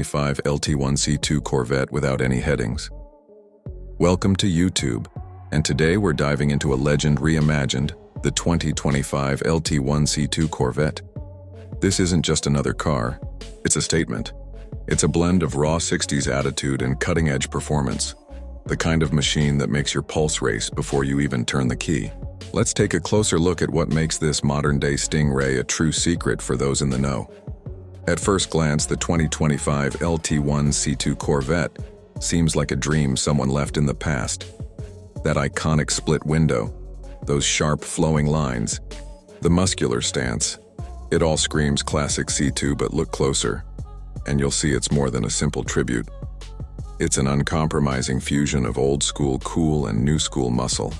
2025 LT1 C2 Corvette without any headings. Welcome to YouTube, and today we're diving into a legend reimagined, the 2025 LT1 C2 Corvette. This isn't just another car, it's a statement. It's a blend of raw 60s attitude and cutting-edge performance, the kind of machine that makes your pulse race before you even turn the key. Let's take a closer look at what makes this modern-day Stingray a true secret for those in the know. At first glance, the 2025 LT1 C2 Corvette seems like a dream someone left in the past. That iconic split window, those sharp flowing lines, the muscular stance. It all screams classic C2, but look closer, and you'll see it's more than a simple tribute. It's an uncompromising fusion of old-school cool and new-school muscle.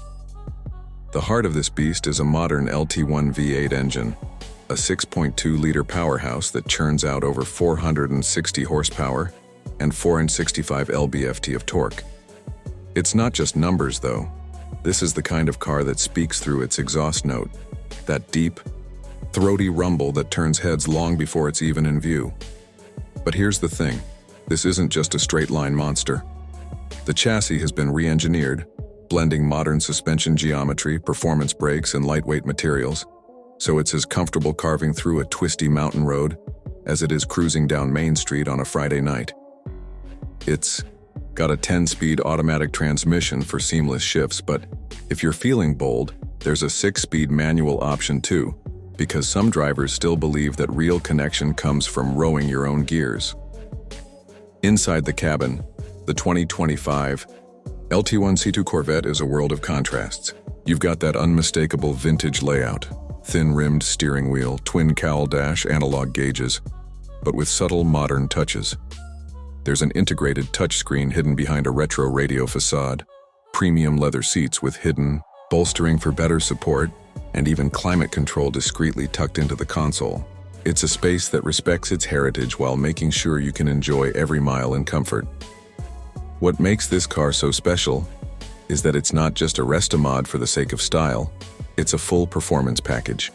The heart of this beast is a modern LT1 V8 engine, a 6.2-liter powerhouse that churns out over 460 horsepower and 465 lb-ft of torque. It's not just numbers, though. This is the kind of car that speaks through its exhaust note, that deep, throaty rumble that turns heads long before it's even in view. But here's the thing, this isn't just a straight-line monster. The chassis has been re-engineered, blending modern suspension geometry, performance brakes, and lightweight materials, so it's as comfortable carving through a twisty mountain road as it is cruising down Main Street on a Friday night. It's got a 10-speed automatic transmission for seamless shifts, but if you're feeling bold, there's a 6-speed manual option too, because some drivers still believe that real connection comes from rowing your own gears. Inside the cabin, the 2025 LT1 C2 Corvette is a world of contrasts. You've got that unmistakable vintage layout, thin-rimmed steering wheel, twin cowl dash, analog gauges, but with subtle modern touches. There's an integrated touchscreen hidden behind a retro radio facade, premium leather seats with hidden bolstering for better support, and even climate control discreetly tucked into the console. It's a space that respects its heritage while making sure you can enjoy every mile in comfort. What makes this car so special is that it's not just a Restomod for the sake of style, it's a full performance package.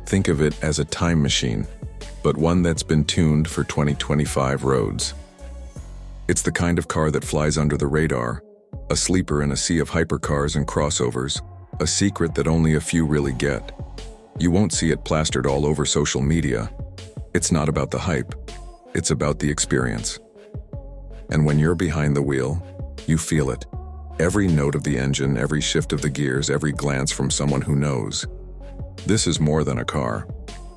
Think of it as a time machine, but one that's been tuned for 2025 roads. It's the kind of car that flies under the radar, a sleeper in a sea of hypercars and crossovers, a secret that only a few really get. You won't see it plastered all over social media. It's not about the hype, it's about the experience. And when you're behind the wheel, you feel it. Every note of the engine, every shift of the gears, every glance from someone who knows. This is more than a car.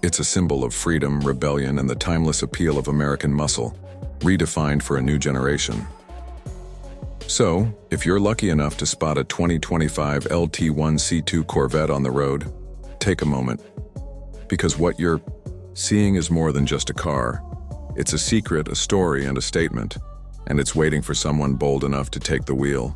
It's a symbol of freedom, rebellion, and the timeless appeal of American muscle, redefined for a new generation. So, if you're lucky enough to spot a 2025 LT1 C2 Corvette on the road, take a moment. Because what you're seeing is more than just a car. It's a secret, a story, and a statement. And it's waiting for someone bold enough to take the wheel.